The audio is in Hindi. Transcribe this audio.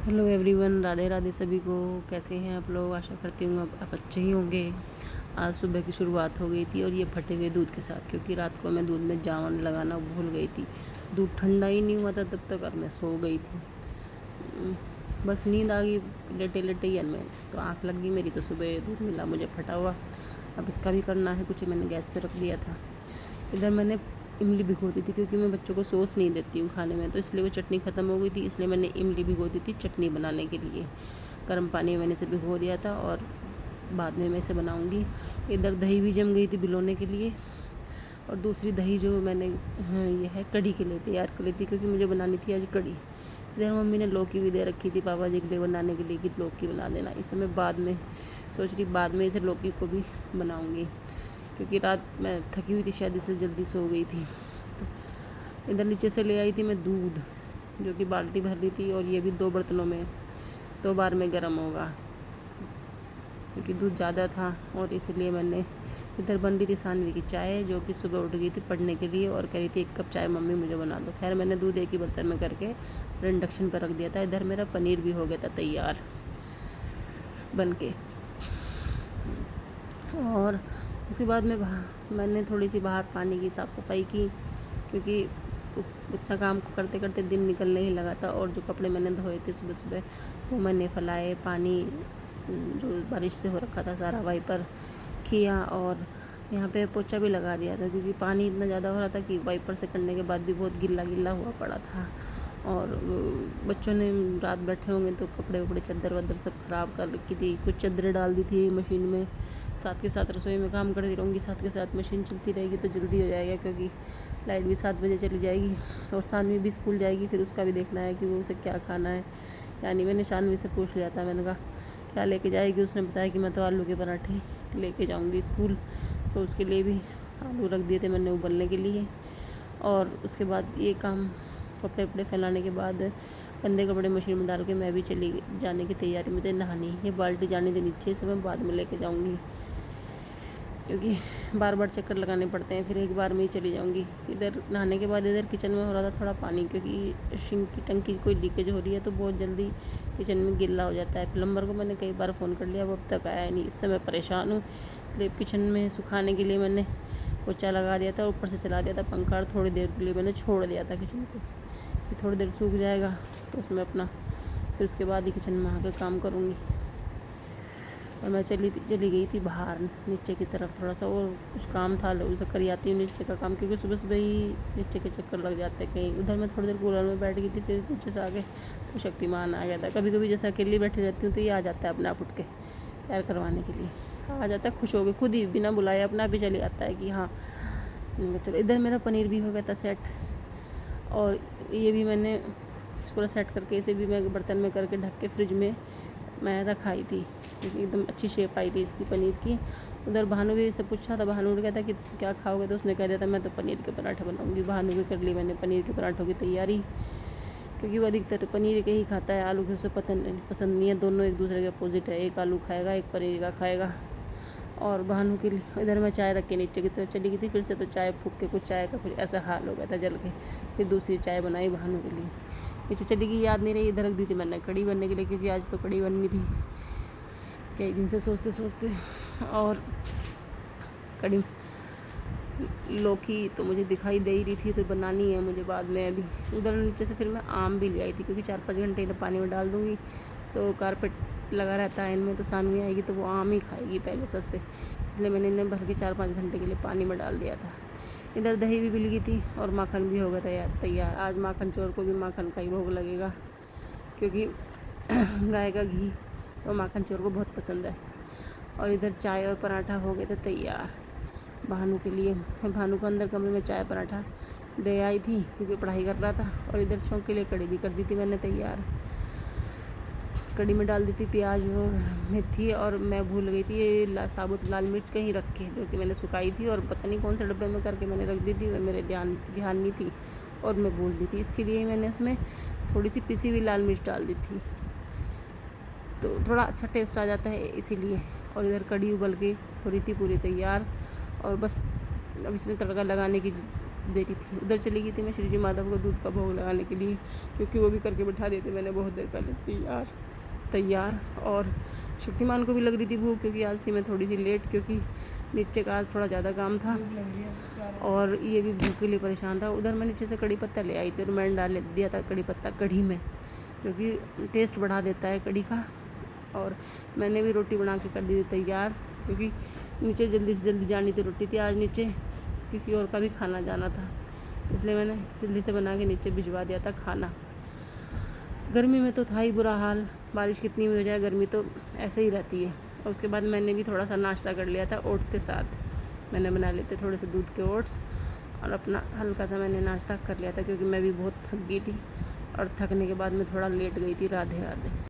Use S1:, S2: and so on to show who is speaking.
S1: हेलो एवरीवन, राधे राधे सभी को। कैसे हैं आप लोग? आशा करती हूँ आप अच्छे ही होंगे। आज सुबह की शुरुआत हो गई थी और ये फटे हुए दूध के साथ, क्योंकि रात को मैं दूध में जावन लगाना भूल गई थी। दूध ठंडा ही नहीं हुआ था तब तक और मैं सो गई थी। बस नींद आ गई लेटे लेटे ही, मैं आँख लग गई मेरी, तो सुबह दूध मिला मुझे फटा हुआ। अब इसका भी करना है कुछ। मैंने गैस पे रख दिया था। इधर मैंने इमली भिगो दी थी, क्योंकि मैं बच्चों को सॉस नहीं देती हूँ खाने में, तो इसलिए वो चटनी ख़त्म हो गई थी, इसलिए मैंने इमली भिगो दी थी चटनी बनाने के लिए। गर्म पानी में मैंने इसे भिगो दिया था और बाद में मैं इसे बनाऊँगी। इधर दही भी जम गई थी भिगोने के लिए, और दूसरी दही जो मैंने ये है कढ़ी के लिए तैयार कर ली थी, क्योंकि मुझे बनानी थी आज कढ़ी। इधर मम्मी ने लौकी भी दे रखी थी पापा जी के लिए बनाने के लिए कि लौकी बना देना। इसे मैं बाद में सोच रही, बाद में इसे लौकी को भी बनाऊँगी, क्योंकि रात मैं थकी हुई थी शायद, इसलिए जल्दी सो गई थी। तो इधर नीचे से ले आई थी मैं दूध, जो कि बाल्टी भर ली थी, और ये भी 2 बर्तनों में 2 बार में गर्म होगा, क्योंकि दूध ज़्यादा था। और इसलिए मैंने इधर बन रही थी सानवी की चाय, जो कि सुबह उठ गई थी पढ़ने के लिए और कह रही थी 1 कप चाय मम्मी मुझे बना दो। खैर मैंने दूध एक ही बर्तन में करके इंडक्शन पर रख दिया था। इधर मेरा पनीर भी हो गया था तैयार बन के। और उसके बाद मैंने थोड़ी सी बाहर पानी की साफ़ सफाई की, क्योंकि उतना काम को करते करते दिन निकलने ही लगा था। और जो कपड़े मैंने धोए थे सुबह सुबह, वो मैंने फैलाए। पानी जो बारिश से हो रखा था सारा वाइपर किया, और यहाँ पे पोछा भी लगा दिया था, क्योंकि पानी इतना ज़्यादा हो रहा था कि वाइपर से करने के बाद भी बहुत गिल्ला गिल्ला हुआ पड़ा था। और बच्चों ने रात बैठे होंगे तो कपड़े वपड़े चादर वादर सब ख़राब कर रखी थी। कुछ चादरें डाल दी थी मशीन में, साथ के साथ रसोई में काम करती रहूँगी, साथ के साथ मशीन चलती रहेगी तो जल्दी हो जाएगा, क्योंकि लाइट भी 7 बजे चली जाएगी। और शानवी भी स्कूल जाएगी, फिर उसका भी देखना है कि वो उसे क्या खाना है। यानी मैंने शानवी से पूछ लिया था, मैंने कहा क्या लेके जाएगी। उसने बताया कि मैं तो आलू के पराठे लेके जाऊँगी स्कूल। सो उसके लिए भी आलू रख दिए थे मैंने उबलने के लिए। और उसके बाद ये काम कपड़े वपड़े फैलाने के बाद गंदे कपड़े मशीन में डाल के मैं भी चली जाने की तैयारी में थी नहाने। ये बाल्टी जाने दे नीचे, इसे मैं बाद में लेके जाऊँगी, क्योंकि बार बार चक्कर लगाने पड़ते हैं, फिर एक बार में ही चली जाऊँगी। इधर नहाने के बाद इधर किचन में हो रहा था थोड़ा पानी, क्योंकि सिंक की टंकी कोई लीकेज हो रही है, तो बहुत जल्दी किचन में गिल्ला हो जाता है। प्लम्बर को मैंने कई बार फ़ोन कर लिया, वो अब तक आया नहीं। इससे मैं परेशान हूँ, इसलिए किचन में सुखाने के लिए मैंने पोछा लगा दिया था, ऊपर से चला दिया था पंखा, और थोड़ी देर के लिए मैंने छोड़ दिया था किचन को कि थोड़ी देर सूख जाएगा तो उसमें अपना, फिर उसके बाद ही किचन में आकर काम करूँगी। और मैं चली गई थी बाहर नीचे की तरफ थोड़ा सा, और कुछ काम था उसे कर आती हूँ नीचे का काम, क्योंकि सुबह सुबह ही नीचे के चक्कर लग जाते हैं कहीं। उधर मैं थोड़ी देर कूलर में बैठ गई थी, फिर नीचे से आके तो शक्तिमान आ गया था। कभी कभी जैसे अकेली बैठी रहती हूँ तो ये आ जाता है अपने आप उठ के प्यार करवाने के लिए, आ जाता है खुश हो के, खुद ही बिना बुलाए अपना भी चले आता है कि हाँ चलो। इधर मेरा पनीर भी हो गया था सेट, और ये भी मैंने पूरा सेट करके इसे भी मैं बर्तन में करके ढक के फ्रिज में मैं रखाई थी, क्योंकि एकदम अच्छी शेप आई थी इसकी पनीर की। उधर भानु भी से पूछा था, भानु उठ गया था कि क्या खाओगे, तो उसने कह दिया था मैं तो पनीर के पराठे बनाऊंगी। भानु भी कर ली मैंने पनीर के पराठों की तैयारी, क्योंकि वो अधिकतर पनीर के ही खाता है, आलू के उसे पसंद नहीं है। दोनों एक दूसरे के अपोजिट है, एक आलू खाएगा एक पनीर का खाएगा। और भानु के लिए इधर मैं चाय रख के नीचे की तरफ चली गई थी, फिर से तो चाय फूक के कुछ चाय का फिर ऐसा हाल हो गया था जल के। फिर दूसरी चाय बनाई भानु के लिए, नीचे चली गई, याद नहीं रही, इधर रख दी थी मैंने कड़ी बनने के लिए, क्योंकि आज तो कड़ी बननी थी कई दिन से सोचते सोचते। और कड़ी लौकी तो मुझे दिखाई दे ही रही थी, तो बनानी है मुझे बाद में अभी। उधर नीचे से फिर मैं आम भी ले आई थी, क्योंकि 4-5 घंटे इधर पानी में डाल दूँगी तो कारपेट लगा रहता है इनमें, तो सानवी आएगी तो वो आम ही खाएगी पहले सबसे, इसलिए मैंने इन्हें भर के 4-5 घंटे के लिए पानी में डाल दिया था। इधर दही भी मिल गई थी और माखन भी हो गया था तैयार। आज माखन चोर को भी माखन का ही भोग लगेगा, क्योंकि गाय का घी तो माखन चोर को बहुत पसंद है। और इधर चाय और पराठा हो गए थे तैयार भानु के लिए। मैं भानु को अंदर कमरे में चाय पराठा दे आई थी, क्योंकि पढ़ाई कर रहा था। और इधर छौंक के लिए कड़ी भी कर दी थी मैंने तैयार। कड़ी में डाल दी थी प्याज और मेथी, और मैं भूल गई थी ये साबुत लाल मिर्च कहीं रख के, जो कि मैंने सुखाई थी, और पता नहीं कौन से डब्बे में करके मैंने रख दी थी, और मेरे ध्यान नहीं थी और मैं भूल दी थी। इसके लिए मैंने उसमें थोड़ी सी पिसी हुई लाल मिर्च डाल दी थी, तो थोड़ा अच्छा टेस्ट आ जाता है इसीलिए। और इधर कड़ी उबल के हो रही थी पूरी तैयार, और बस अब इसमें तड़का लगाने की देरी थी। उधर चली गई थी मैं श्री जी माधव को दूध का भोग लगाने के लिए, क्योंकि वो भी करके बिठा देते मैंने बहुत देर पहले तैयार। और शक्तिमान को भी लग रही थी भूख, क्योंकि आज थी मैं थोड़ी सी लेट, क्योंकि नीचे का आज थोड़ा ज़्यादा काम था और ये भी भूख के लिए परेशान था। उधर मैं नीचे से कड़ी पत्ता ले आई थी और मैंने डाल दिया था कड़ी पत्ता कढ़ी में, क्योंकि टेस्ट बढ़ा देता है कढ़ी का। और मैंने भी रोटी बना के कर दी थी तैयार, क्योंकि नीचे जल्दी से जल्दी जानी थी रोटी थी। आज नीचे किसी और का भी खाना जाना था, इसलिए मैंने जल्दी से बना के नीचे भिजवा दिया था खाना। गर्मी में तो था ही बुरा हाल, बारिश कितनी भी हो जाए गर्मी तो ऐसे ही रहती है। और उसके बाद मैंने भी थोड़ा सा नाश्ता कर लिया था ओट्स के साथ। मैंने बना लिए थे थोड़े से दूध के ओट्स और अपना हल्का सा मैंने नाश्ता कर लिया था, क्योंकि मैं भी बहुत थक गई थी और थकने के बाद मैं थोड़ा लेट गई थी। राधे राधे।